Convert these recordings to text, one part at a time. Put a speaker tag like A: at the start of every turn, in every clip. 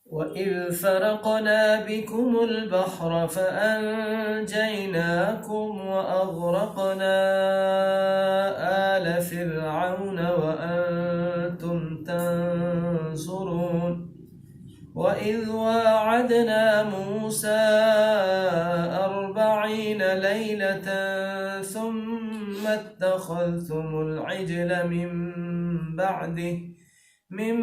A: وَإِذْ فَرَقْنَا بِكُمُ الْبَحْرَ فَأَنْجَيْنَاكُمْ وَأَغْرَقْنَا آلَ فِرْعَوْنَ وَأَنْتُمْ تَنْظُرُونَ وَإِذْ وَاعَدْنَا مُوسَى 40 لَيْلَةً ثُمَّ اتَّخَذْتُمُ الْعِجْلَ من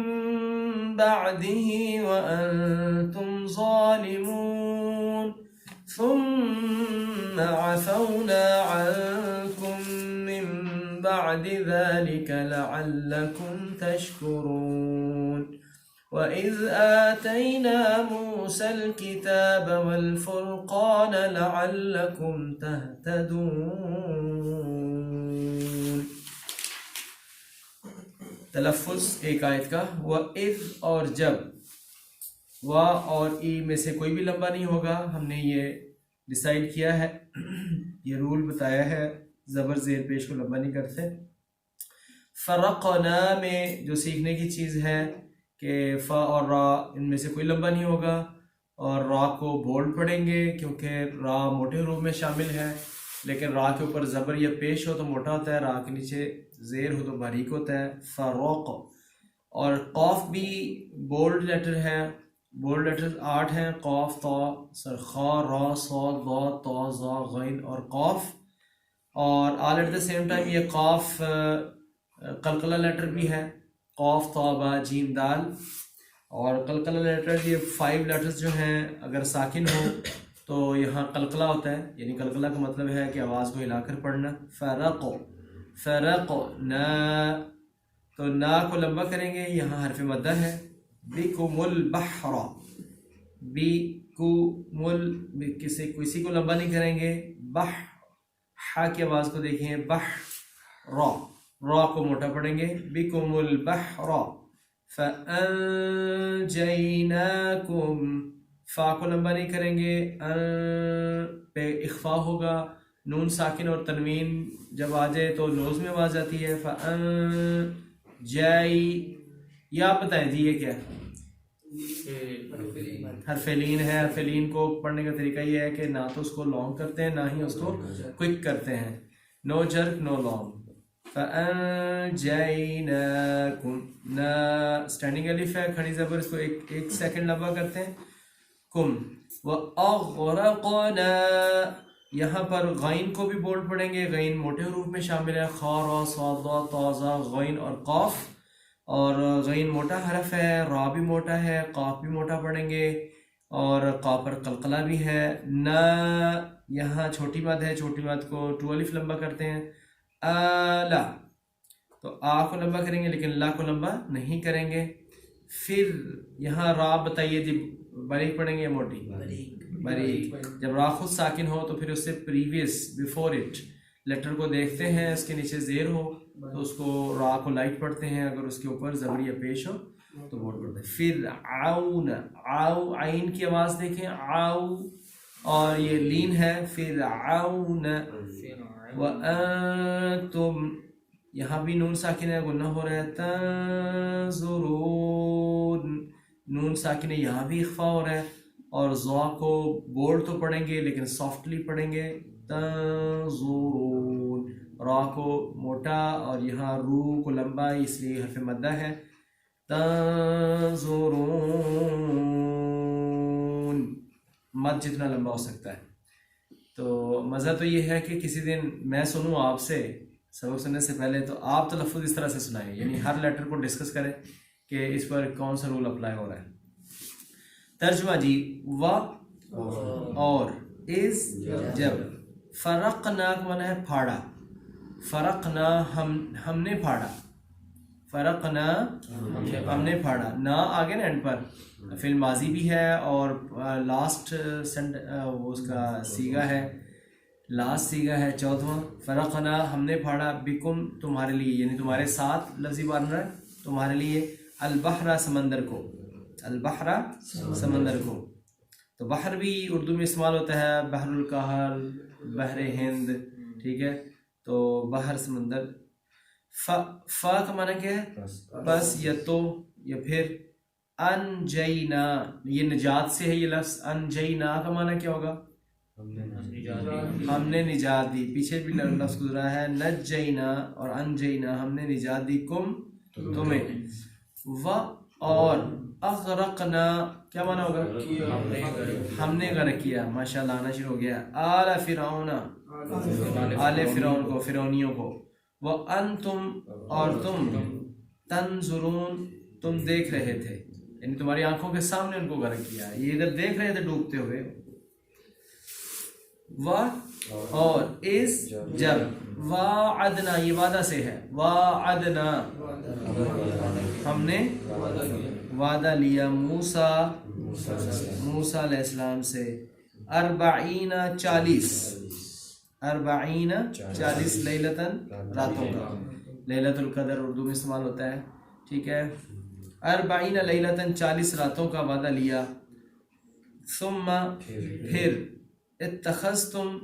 A: بعده وأنتم ظالمون ثم عفونا عنكم من بعد ذلك لعلكم تشكرون وإذ آتينا موسى الكتاب والفرقان لعلكم تهتدون. تلفظ ایک آیت کا، وَإِذْ اور جب، وا اور ای میں سے کوئی بھی لمبا نہیں ہوگا. ہم نے یہ ڈیسائیڈ کیا ہے، یہ رول بتایا ہے، زبر زیر پیش کو لمبا نہیں کرتے. فرقنا میں جو سیکھنے کی چیز ہے کہ فا اور را ان میں سے کوئی لمبا نہیں ہوگا، اور را کو بولڈ پڑھیں گے کیونکہ را موٹے حروف میں شامل ہے، لیکن را کے اوپر زبر یا پیش ہو تو موٹا ہوتا ہے، را کے نیچے زیر ہو تو باریک ہوتا ہے. فروق. اور قاف بھی بولڈ لیٹر ہے، بولڈ لیٹر 8 ہیں، قاف، طا، خا، را، صاد، ضاد، طا، ظا، غین اور قاف. اور آل ایٹ دا سیم ٹائم یہ قاف قلقلہ لیٹر بھی ہے، قاف، طا، با، جیم، دال. اور قلقلہ لیٹر یہ 5 لیٹرز جو ہیں اگر ساکن ہو تو یہاں قلقلہ ہوتا ہے، یعنی قلقلہ کا مطلب ہے کہ آواز کو ہلا کر پڑھنا. فرق، فرق نا، تو نا کو لمبا کریں گے، یہاں حرف مدہ ہے. بکم البحر، بکم کسی کو لمبا نہیں کریں گے. بح، ہا کی آواز کو دیکھیں، بح را، را کو موٹا پڑھیں گے. بکم البحر فانجیناکم، فا کو لمبا نہیں کریں گے، پہ اخفا ہوگا. نون ساکن اور تنوین جب آ جائے تو نوز میں آواز آتی ہے. جائی، یا آپ بتائیں جی یہ کیا ہے؟ حرف لین ہے. حرف لین کو پڑھنے کا طریقہ یہ ہے کہ نہ تو اس کو لانگ کرتے ہیں نہ ہی اس کو کوئک کرتے ہیں. نو جرک نو لانگ. فَأَنْجَيْنَاكُمْ، نا اسٹینڈنگ الف ہے، کھڑی زبر، اس کو ایک سیکنڈ لمبا کرتے ہیں. کم. وَأَغْرَقْنَا، یہاں پر غین کو بھی بولڈ پڑھیں گے، غین موٹے حروف میں شامل ہے، خا، را، صاد، ضاد، طا، ظا، غین اور قاف. اور غین موٹا حرف ہے، را بھی موٹا ہے، قاف بھی موٹا پڑھیں گے، اور قاف پر قلقلہ بھی ہے. نا یہاں چھوٹی مد ہے، چھوٹی مد کو 2 الف لمبا کرتے ہیں. آلہ، تو آ کو لمبا کریں گے لیکن لا کو لمبا نہیں کریں گے. پھر یہاں را بتائیے جی، باریک پڑھیں گے یا موٹی؟ باریک. جب را خود ساکن ہو تو پھر اس سے پریویس، بیفور اٹ لیٹر کو دیکھتے ہیں، اس کے نیچے زیر ہو تو اس کو را کو لائٹ پڑھتے ہیں، اگر اس کے اوپر زبر یا پیش ہو تو بولڈ پڑھتے ہیں. پھر آؤن، آؤ، عین کی آواز دیکھیں، آؤ، اور یہ لین ہے. پھر آؤن وَأَنْتُمْ، یہاں بھی نون ساکن ہے، گنہ ہو رہا ہے. تنظرون، نون ساکن ہے، یہاں بھی اخفا ہو رہا ہے. اور ضا کو بولڈ تو پڑھیں گے لیکن سافٹلی پڑھیں گے. تنظرون، را کو موٹا اور یہاں رو کو لمبا، اس لیے حرف مدہ ہے. تنظرون، مد جتنا لمبا ہو سکتا ہے. تو مزہ تو یہ ہے کہ کسی دن میں سنوں آپ سے سبق سننے سے پہلے، تو آپ تلفظ اس طرح سے سنائیں، یعنی ہر لیٹر کو ڈسکس کریں کہ اس پر کون سا رول اپلائی ہو رہا ہے. ترجمہ جی، و اور، از جب، فرقنا کا معنی ہے پھاڑا، فرقنا ہم نے پھاڑا، فرقنا ہم نے پھاڑا. نا آگے نا اینڈ پر فعل ماضی بھی ہے، اور لاسٹ وہ اس کا سیگا ہے، لاسٹ سیگا ہے 14واں. فرقنا ہم نے پھاڑا، بکم تمہارے لیے، یعنی تمہارے ساتھ لفظی بارنا تمہارے لیے، البحر سمندر کو، البحر سمندر کو. تو بحر بھی اردو میں استعمال ہوتا ہے، بحر الکاہل، بحر ہند، ٹھیک ہے. تو بحر سمندر. فا کا معنی کیا ہے؟ بس یا تو یا پھر. انجینا، یہ نجات سے ہے یہ لفظ. انجینا کا معنی کیا ہوگا؟ ہم نے نجات دی. پیچھے بھی لفظ گزرا ہے نجینا اور انجینا، ہم نے نجات دی کم تمہیں. و اور اغرقنا کیا معنی ہوگا؟ ہم نے غرق کیا. ماشاءاللہ آنا شروع ہو گیا. آل فرعون، آل فرعون کو، فرعونیوں کو. وانتم اور تم، تنظرون تم دیکھ رہے تھے، یعنی تمہاری آنکھوں کے سامنے ان کو غرق کیا. یہ ادھر دیکھ رہے تھے ڈوبتے ہوئے. اور اس جب وعدنا، یہ وعدہ سے ہے، وعدنا ہم نے وعدہ لیا موسیٰ علیہ السلام سے 40 لیلتاً راتوں کا. لیلۃ القدر اردو میں استعمال ہوتا ہے، ٹھیک ہے. 40 لیلتاً 40 راتوں کا وعدہ لیا. ثم پھر اتخذتم،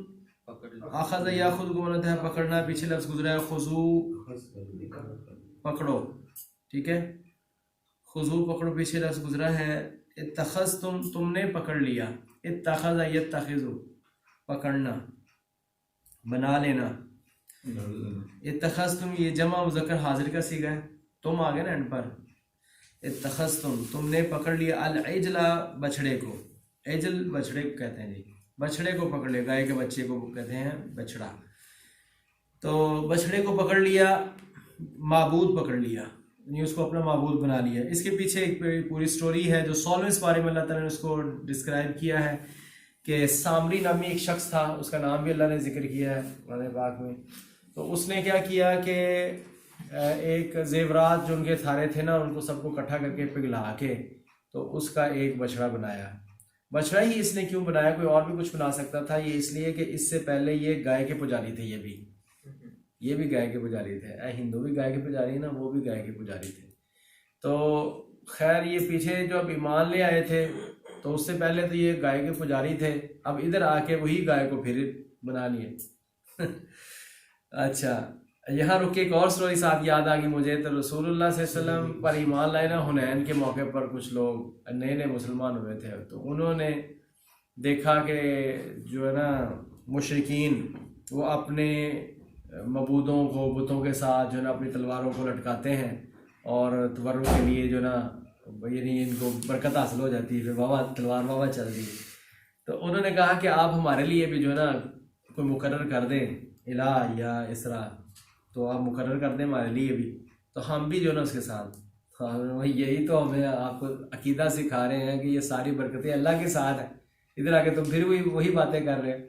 A: اخذ یاخذ کو بنتا ہے پکڑنا، پیچھے لفظ گزرا ہے خذو پکڑو، ٹھیک ہے. خذو پکڑو پیچھے لفظ گزرا ہے. اتخذتم تم نے پکڑ لیا. اتخذ یتخذ پکڑنا، بنا لینا. اتخذتم یہ جمع مذکر حاضر کا صیغہ ہے، تم آگے نا اینڈ پر. اتخذتم تم نے پکڑ لیا العجل بچڑے کو. عجل بچڑے کو کہتے ہیں جی، بچڑے کو پکڑ لیا، گائے کے بچے کو کہتے ہیں بچڑا. تو بچڑے کو پکڑ لیا، معبود پکڑ لیا، یعنی اس کو اپنا معبود بنا لیا. اس کے پیچھے ایک پوری سٹوری ہے جو 16ویں پارے میں اللہ تعالیٰ نے اس کو ڈسکرائب کیا ہے کہ سامری نامی ایک شخص تھا، اس کا نام بھی اللہ نے ذکر کیا ہے قرآن پاک میں. تو اس نے کیا کیا کہ ایک زیورات جو ان کے تھارے تھے نا، ان کو سب کو اکٹھا کر کے پگھلا کے تو اس کا ایک بچڑا بنایا. بچڑا ہی اس نے کیوں بنایا؟ کوئی اور بھی کچھ بنا سکتا تھا. یہ اس لیے کہ اس سے پہلے یہ گائے کے پجاری تھے. یہ بھی گائے کے پجاری تھے. ہندو بھی گائے کے پجاری ہیں نا، وہ بھی گائے کے پجاری تھے. تو خیر یہ پیچھے جو اب ایمان لے آئے تھے تو اس سے پہلے تو یہ گائے کے پجاری تھے، اب ادھر آ کے وہی گائے کو پھر بنا لیے. اچھا یہاں رک کے ایک اور سٹوری ساتھ یاد آ گئی مجھے. تو رسول اللہ صلی اللہ علیہ وسلم پر ایمان لائے نا، حنین کے موقع پر کچھ لوگ نئے مسلمان ہوئے تھے، تو انہوں نے دیکھا کہ جو ہے نا مشرکین وہ اپنے معبودوں کو، بتوں کے ساتھ جو ہے نا اپنی تلواروں کو لٹکاتے ہیں اور تبرک کے لیے جو ہے نا، یعنی ان کو برکت حاصل ہو جاتی ہے، پھر بابا تلوار بابا چل دی. تو انہوں نے کہا کہ آپ ہمارے لیے بھی جو ہے نا کوئی مقرر کر دیں الہ یا اس طرح، تو آپ مقرر کر دیں ہمارے لیے بھی، تو ہم بھی جو ہے نا اس کے ساتھ. یہی تو ہمیں آپ کو عقیدہ سکھا رہے ہیں کہ یہ ساری برکتیں اللہ کے ساتھ ہیں، ادھر آ کے تم پھر وہی باتیں کر رہے ہیں.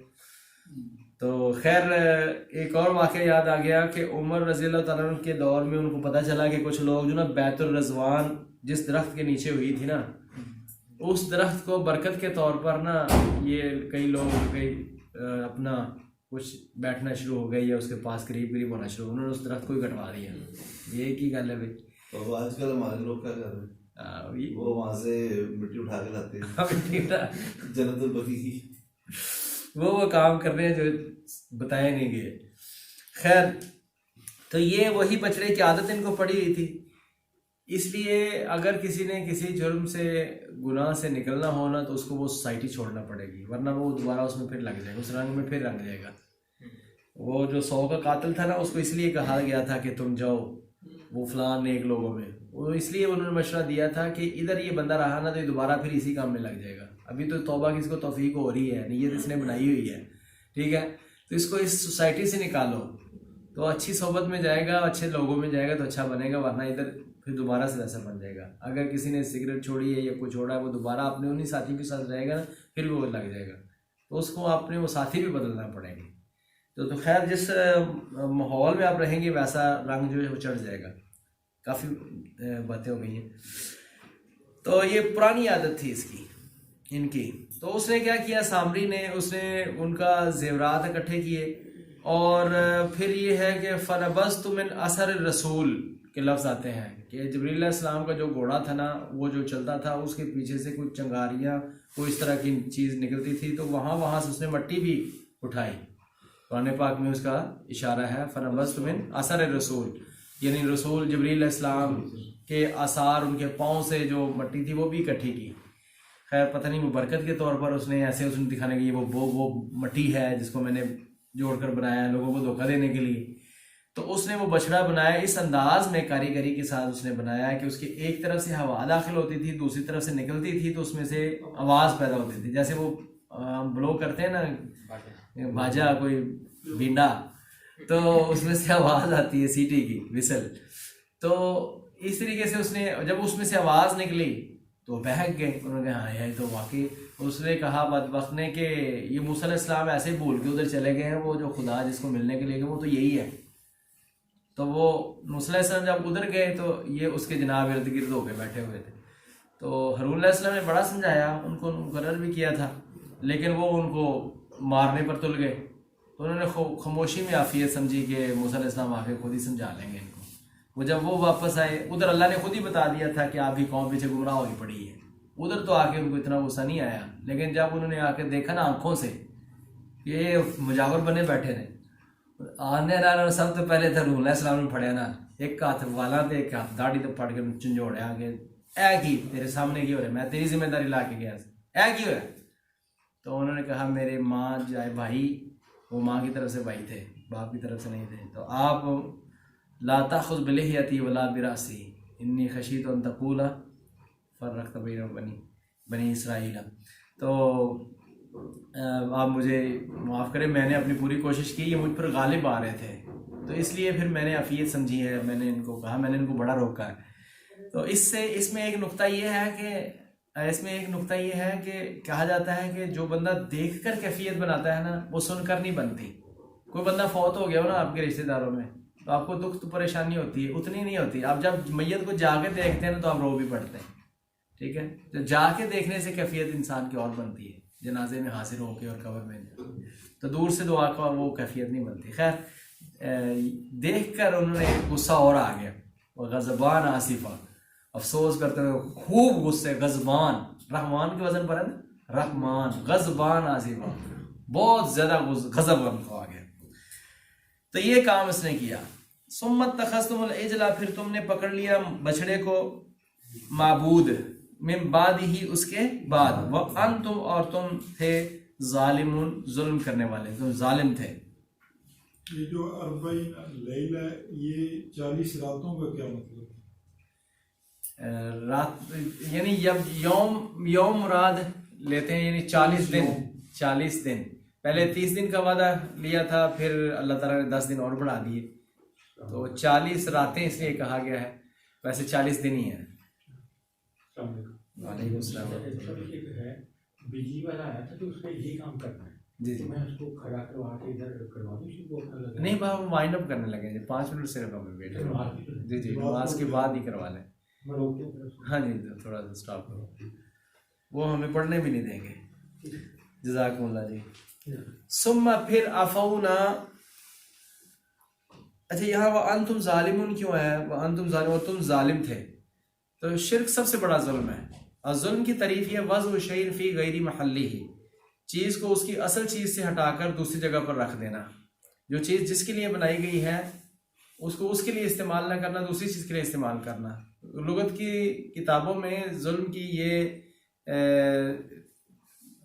A: تو خیر ایک اور واقعہ یاد آ گیا کہ عمر رضی اللہ تعالیٰ عنہ کے دور میں ان کو پتہ چلا کہ کچھ لوگ جو نا بیت الرضوان جس درخت کے نیچے ہوئی تھی نا، اس درخت کو برکت کے طور پر نا یہ کئی لوگ اپنا کچھ بیٹھنا شروع ہو گئے یا اس کے پاس قریب ہونا شروع، انہوں نے اس درخت کو ہی کٹوا دیا. یہ کی گل ہے بھائی.
B: تو آج کل ہمارے لوگ کیا کر رہے ہیں، وہ وہاں سے مٹی اٹھا کے لاتے ہیں جنت البقیع کی،
A: وہ کام کر رہے ہیں جو بتایا نہیں گئے. خیر تو یہ وہی بچڑے کی عادت ان کو پڑی ہوئی تھی. اس لیے اگر کسی نے کسی جرم سے، گناہ سے نکلنا ہونا تو اس کو وہ سوسائٹی چھوڑنا پڑے گی، ورنہ وہ دوبارہ اس میں پھر لگ جائے گا، اس رنگ میں پھر رنگ جائے گا. وہ جو 100 کا قاتل تھا نا، اس کو اس لیے کہا گیا تھا کہ تم جاؤ وہ فلان نیک لوگوں میں، وہ اس لیے انہوں نے مشورہ دیا تھا کہ ادھر یہ بندہ رہا نا تو یہ دوبارہ پھر اسی کام میں لگ جائے گا. ابھی تو توبہ کی اس کو توفیق ہو رہی ہے، نیت اس نے بنائی ہوئی ہے، ٹھیک ہے. تو اس کو اس سوسائٹی سے نکالو تو اچھی صحبت میں جائے گا، اچھے لوگوں میں جائے گا تو اچھا بنے گا، ورنہ ادھر پھر دوبارہ سے ویسا بن جائے گا. اگر کسی نے سگریٹ چھوڑی ہے یا کوئی چھوڑا ہے، وہ دوبارہ اپنے انہی ساتھی کے ساتھ رہے گا نا، پھر وہ لگ جائے گا. تو اس کو اپنے وہ ساتھی بھی بدلنا پڑیں گے. تو خیر جس ماحول میں آپ رہیں گے ویسا رنگ جو ہے وہ چڑھ جائے گا. کافی باتیں ہو گئی ہیں. تو یہ پرانی عادت تھی اس کی، ان کی. تو اس نے کیا کیا، سامری نے، اس نے ان کا زیورات اکٹھے کیے، اور پھر یہ ہے کہ فَنَبَذْتُ مِنْ أَثَرِ الرَّسُولِ کے لفظ آتے ہیں کہ جبریل علیہ السلام کا جو گھوڑا تھا نا، وہ جو چلتا تھا اس کے پیچھے سے کچھ چنگاریاں، کوئی اس طرح کی چیز نکلتی تھی، تو وہاں سے اس نے مٹی بھی اٹھائی. قرآن پاک میں اس کا اشارہ ہے فَنَبَذْتُ مِنْ أَثَرِ الرَّسُولِ، یعنی رسول جبریل علیہ السلام کے آثار، ان کے پاؤں سے جو مٹی تھی وہ بھی اکٹھی کی. خیر پتہ نہیں وہ برکت کے طور پر اس نے ایسے اس نے دکھانے کی وہ مٹی ہے جس کو میں نے جوڑ کر بنایا ہے لوگوں کو دھوکہ دینے کے لیے. تو اس نے وہ بچڑا بنایا اس انداز میں، کاریگری کے ساتھ اس نے بنایا کہ اس کی ایک طرف سے ہوا داخل ہوتی تھی، دوسری طرف سے نکلتی تھی، تو اس میں سے آواز پیدا ہوتی تھی، جیسے وہ بلو کرتے ہیں نا باجا کوئی بینڈا، تو اس میں سے آواز آتی ہے سیٹی کی، وسل. تو اس طریقے سے اس نے جب اس میں سے آواز نکلی تو بہک گئے. انہوں نے کہا ہاں یہ تو واقعی. اس نے کہا بدبخت نے کہ یہ موسیٰ علیہ السلام ایسے بھول کے ادھر چلے گئے ہیں، وہ جو خدا جس کو ملنے کے لیے گئے وہ تو یہی ہے. تو وہ موسیٰ علیہ السلام جب ادھر گئے تو یہ اس کے جناب ارد گرد ہو کے بیٹھے ہوئے تھے. تو ہارون علیہ السلام نے بڑا سمجھایا، ان کو مقرر بھی کیا تھا، لیکن وہ ان کو مارنے پر تل گئے. تو انہوں نے خاموشی میں عافیت سمجھی کہ موسیٰ علیہ السلام آ کے خود ہی سمجھا لیں گے ان کو. وہ جب وہ واپس آئے ادھر اللہ نے خود ہی بتا دیا تھا کہ آپ کی قوم پیچھے گمراہ ہوئی پڑی ہے. ادھر تو آ کے ان کو اتنا غصہ نہیں آیا، لیکن جب انہوں نے آ کے دیکھا نا آنکھوں سے یہ مجاور بنے بیٹھے تھے، آنے رہا سب تو پہلے تھا علیہ السلام نے پھڑیا نا، ایک ہاتھ والا تھے ایک ہاتھ داڑھی تو پھڑ کے چنجوڑے آ کے اے کی تیرے سامنے کی ہو رہے، میں تیری ذمہ داری لا کے گیا اے کی ہو رہا. تو انہوں نے کہا میرے ماں جائے بھائی، وہ ماں کی طرف سے بھائی تھے، باپ کی طرف سے نہیں تھے. تو آپ لا تأخذ بلحیتی ولا براسی انی خشیت ان تقول فرقت بین بنی اسرائیل. تو آپ مجھے معاف کریں، میں نے اپنی پوری کوشش کی، یہ مجھ پر غالب آ رہے تھے تو اس لیے پھر میں نے عفیت سمجھی ہے، میں نے ان کو کہا، میں نے ان کو بڑا روکا ہے. تو اس میں ایک نقطہ یہ ہے کہ کہا جاتا ہے کہ جو بندہ دیکھ کر کیفیت بناتا ہے نا وہ سن کر نہیں بنتی. کوئی بندہ فوت ہو گیا ہو نا آپ کے رشتہ داروں میں تو آپ کو دکھ تو پریشانی ہوتی ہے، اتنی نہیں ہوتی. آپ جب میت کو جا کے دیکھتے ہیں نا تو آپ رو بھی پڑتے ہیں، ٹھیک ہے. تو جا کے دیکھنے سے کیفیت انسان کی اور بنتی ہے، جنازے میں حاضر ہو کے اور قبر میں. تو دور سے دعا کا وہ کیفیت نہیں بنتی. خیر دیکھ کر انہوں نے غصہ اور آ گیا، وہ غضبان آصفہ، افسوس کرتے ہوئے خوب غصے، غضبان رحمان کے وزن پر ہے نا، رحمان غضبان آصفہ، بہت زیادہ غضب ان کو آ گیا. تو یہ کام اس نے کیا. ثم اتخذتم العجل، پھر تم نے پکڑ لیا بچڑے کو معبود، من بعد ہی اس کے بعد، وانتم اور تم تھے ظالمون ظلم کرنے والے، تم ظالم تھے.
C: یہ جو 40 لیلہ یہ 40 راتوں کا کیا مطلب ہے؟
A: رات یعنی یوم مراد لیتے ہیں، یعنی 40 دن. پہلے 30 دن کا وعدہ لیا تھا، پھر اللہ تعالیٰ نے 10 دن اور بڑھا دیے، تو 40 راتیں اس لیے کہا گیا ہے، ویسے 40 دن ہی ہیں. وعلیکم السلام.
D: بجلی والا آیا تھا تو اس کا یہ کام کرنا ہے
A: جی جی،
D: میں اس کو کھڑا کروا کے ادھر کروا دوں شروع اپنا لگا
A: نہیں بابا وائنڈ اپ کرنے لگے جی، 5 منٹ صرف ہمیں ویٹ کرو. جی جی، نماز کے بعد ہی کروا لیں.
D: میں روکتا ہوں پھر اس کو.
A: ہاں جی تھوڑا سا اسٹاپ کرو، وہ ہمیں پڑھنے بھی نہیں دیں گے. جزاکم اللہ جی. ثم پھر عفونا، اچھا یہاں وانتم ظالمون کیوں ہے؟ وانتم ظالمون، تم ظالم تھے. تو شرک سب سے بڑا ظلم ہے، اور ظلم کی تعریف یہ وضع شیء فی غیر محلہ، چیز کو اس کی اصل چیز سے ہٹا کر دوسری جگہ پر رکھ دینا. جو چیز جس کے لیے بنائی گئی ہے اس کو اس کے لیے استعمال نہ کرنا، دوسری چیز کے لیے استعمال کرنا. لغت کی کتابوں میں ظلم کی یہ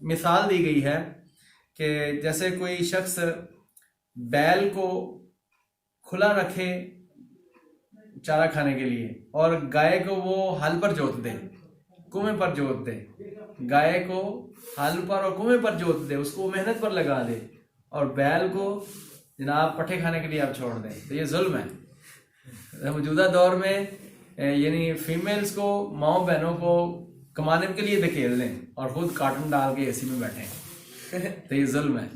A: مثال دی گئی ہے کہ جیسے کوئی شخص بیل کو کھلا رکھے چارہ کھانے کے لیے اور گائے کو وہ ہل پر جوت دے، کنویں پر جوت دے، گائے کو ہل پر اور کنویں پر جوت دے، اس کو محنت پر لگا دے، اور بیل کو جناب پٹھے کھانے کے لیے آپ چھوڑ دیں. تو یہ ظلم ہے. موجودہ دور میں یعنی فیمیلز کو، ماؤں بہنوں کو کمانے کے لیے دھکیل دیں اور خود کارٹون ڈال کے اے سی میں بیٹھیں، تو یہ ظلم ہے.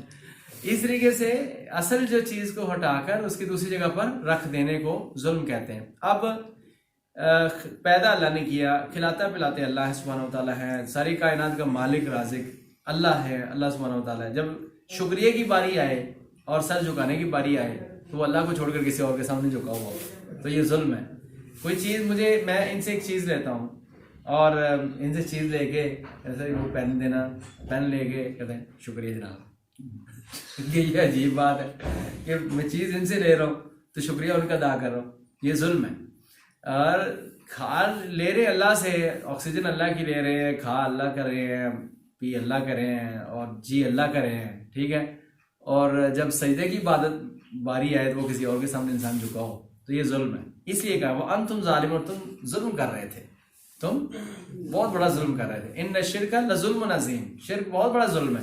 A: اس طریقے سے اصل جو چیز کو ہٹا کر اس کی دوسری جگہ پر رکھ دینے کو ظلم کہتے ہیں. اب پیدا اللہ نے کیا، کھلاتا پلاتے اللہ سبحانہ و تعالیٰ ہے، ساری کائنات کا مالک رازق اللہ ہے، اللہ سبحانہ و تعالیٰ ہے. جب شکریہ کی باری آئے اور سر جھکانے کی باری آئے تو وہ اللہ کو چھوڑ کر کسی اور کے سامنے جھکا ہوا ہو، تو یہ ظلم ہے. کوئی چیز میں ان سے ایک چیز لیتا ہوں اور ان سے چیز لے کے ایسا ہی وہ پین دینا، پین لے کے کہتے ہیں شکریہ جناب. یہ عجیب بات ہے کہ میں چیز ان سے لے رہا ہوں تو شکریہ ان کا ادا کر رہا ہوں، یہ ظلم ہے. اور کھا لے رہے اللہ سے، آکسیجن اللہ کی لے رہے ہیں، کھا اللہ کر رہے ہیں، پی اللہ کر رہے ہیں، اور جی اللہ کر رہے ہیں، ٹھیک ہے، اور جب سجدے کی عبادت باری آئے تو وہ کسی اور کے سامنے انسان جھکا ہو تو یہ ظلم ہے. اس لیے کہا وہ انتم ظالم، اور تم ظلم کر رہے تھے، تم بہت بڑا ظلم کر رہے تھے. ان الشرک لظلم عظیم، شرک بہت بڑا ظلم ہے.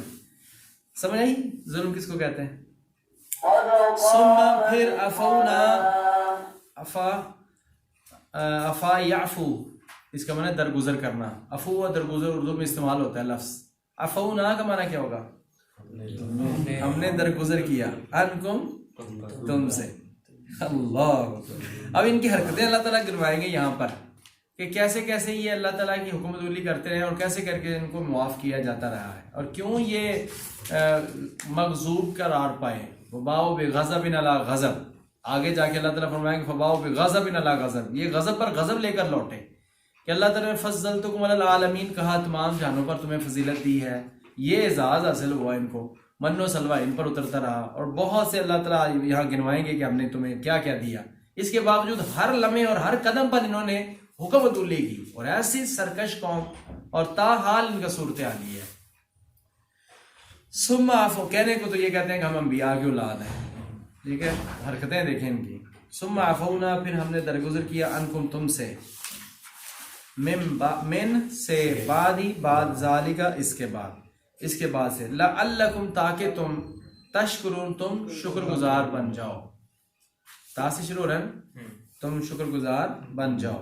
A: سمجھ آئی ظلم کس کو کہتے ہیں؟ ثم پھر عفونا، عفا یعفو، اس کا معنی درگزر کرنا. عفو و درگزر اردو میں استعمال ہوتا ہے لفظ. عفونا کا معنی کیا ہوگا؟ ہم نے درگزر کیا، انکم تم سے. اللہ، اب ان کی حرکتیں اللہ تعالیٰ گنوائیں گے یہاں پر کہ کیسے کیسے یہ اللہ تعالیٰ کی حکمت علی کرتے رہے اور کیسے کر کے ان کو معاف کیا جاتا رہا ہے، اور کیوں یہ مغضوب قرار پائے. فباؤ بغضب علی غضب، آگے جا کے اللہ تعالیٰ فرمائیں گے فباؤ بغضب علی غضب، یہ غضب پر غضب لے کر لوٹے کہ اللہ تعالیٰ نے فضلتکم علی العالمین کہا، تمام جہانوں پر تمہیں فضیلت دی ہے. یہ اعزاز حاصل ہوا ان کو، من و سلوہ ان پر اترتا رہا، اور بہت سے اللہ تعالیٰ یہاں گنوائیں گے کہ ہم نے تمہیں کیا کیا دیا. اس کے باوجود ہر لمحے اور ہر قدم پر انہوں نے حکم عدولی کی، اور ایسی سرکش قوم، اور تاحال ان کا صورتحال یہ ہے. ثم عفو، کہنے کو تو یہ کہتے ہیں کہ ہم انبیاء کی اولاد ہیں، ٹھیک ہے، حرکتیں دیکھیں ان کی. ثم عفونا، پھر ہم نے درگزر کیا، انکم تم سے، من سے، بعدی بعد، ذالکا اس کے بعد سے، لعلکم تاکہ تم، تشکرون تم شکر گزار بن جاؤ. تا سے شروع ہے، تم شکر گزار بن جاؤ.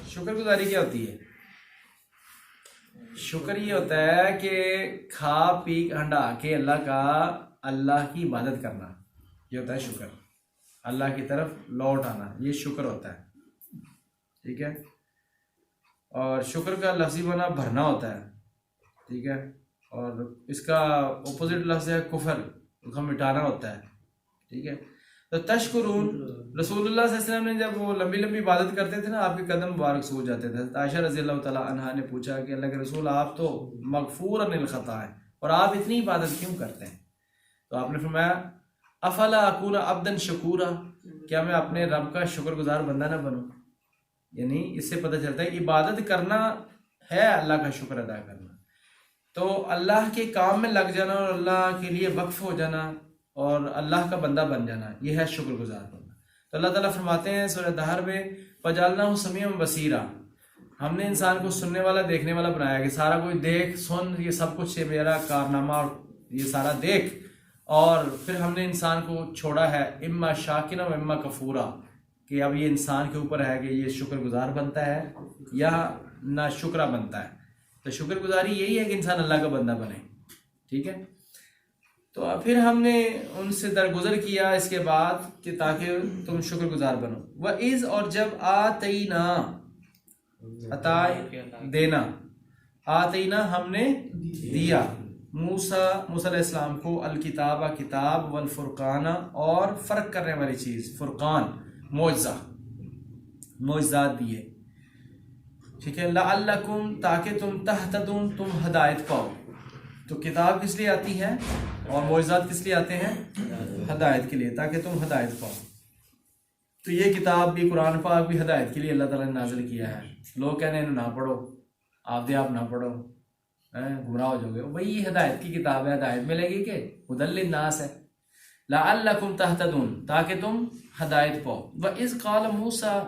A: شکر گزاری کیا ہوتی ہے؟ شکر یہ ہوتا ہے کہ کھا پی ہنڈا کے اللہ کی عبادت کرنا، یہ ہوتا ہے شکر. اللہ کی طرف لوٹ آنا، یہ شکر ہوتا ہے، ٹھیک ہے. اور شکر کا لفظی معنی بھرنا ہوتا ہے، ٹھیک ہے، اور اس کا اپوزٹ لفظ ہے کفر، اس کو مٹانا ہوتا ہے، ٹھیک ہے. تو تشکرون، رسول اللہ صلی اللہ علیہ وسلم نے جب وہ لمبی لمبی عبادت کرتے تھے نا، آپ کے قدم مبارک سو جاتے تھے. عائشہ رضی اللہ تعالیٰ عنہا نے پوچھا کہ اللہ کے رسول، آپ تو مغفور عن الخطا ہیں اور آپ اتنی عبادت کیوں کرتے ہیں؟ تو آپ نے فرمایا افلا اکون عبدا شکورا، کیا میں اپنے رب کا شکر گزار بندہ نہ بنوں؟ یعنی اس سے پتہ چلتا ہے کہ عبادت کرنا ہے اللہ کا شکر ادا کرنا. تو اللہ کے کام میں لگ جانا اور اللہ کے لیے وقف ہو جانا اور اللہ کا بندہ بن جانا، یہ ہے شکر گزار بننا. تو اللہ تعالیٰ فرماتے ہیں سورہ دہر میں فَجَعَلْنَاهُ سَمِيعًا بَصِيرًا، ہم نے انسان کو سننے والا دیکھنے والا بنایا کہ سارا کوئی دیکھ سن، یہ سب کچھ میرا کارنامہ اور یہ سارا دیکھ. اور پھر ہم نے انسان کو چھوڑا ہے اما شاکرا و اما کفورا، کہ اب یہ انسان کے اوپر ہے کہ یہ شکر گزار بنتا ہے یا نا شکرہ بنتا ہے. تو شکر گزاری یہی ہے کہ انسان اللہ کا بندہ بنے، ٹھیک ہے. تو پھر ہم نے ان سے درگزر کیا اس کے بعد کہ تاکہ تم شکر گزار بنو. وَإِذْ، اور جب آتینا، عطا دینا، آتینا ہم نے دیا، موسیٰ علیہ السلام کو الکتاب کتاب، والفرقان اور فرق کرنے والی چیز، فرقان معجزات دیے، ٹھیک ہے. لعلکم، تاکہ تم تہتدون، تم ہدایت پاؤ. تو کتاب کس لیے آتی ہے اور معجزات کس لیے آتے ہیں؟ ہدایت کے لیے، تاکہ تم ہدایت پاؤ. تو یہ کتاب بھی، قرآن پاک بھی ہدایت کے لیے اللہ تعالیٰ نے نازل کیا ہے. لوگ کہنے ہیں نہ پڑھو، آپ نہ پڑھو، گمراہ ہو جاؤ گے. بھائی یہ ہدایت کی کتاب ہے، ہدایت ملے گی کہ ہدی للناس ہے. لعلکم تہتدون، تاکہ تم ہدایت پاؤ. وَإِذْ قَالَ مُوسَىٰ،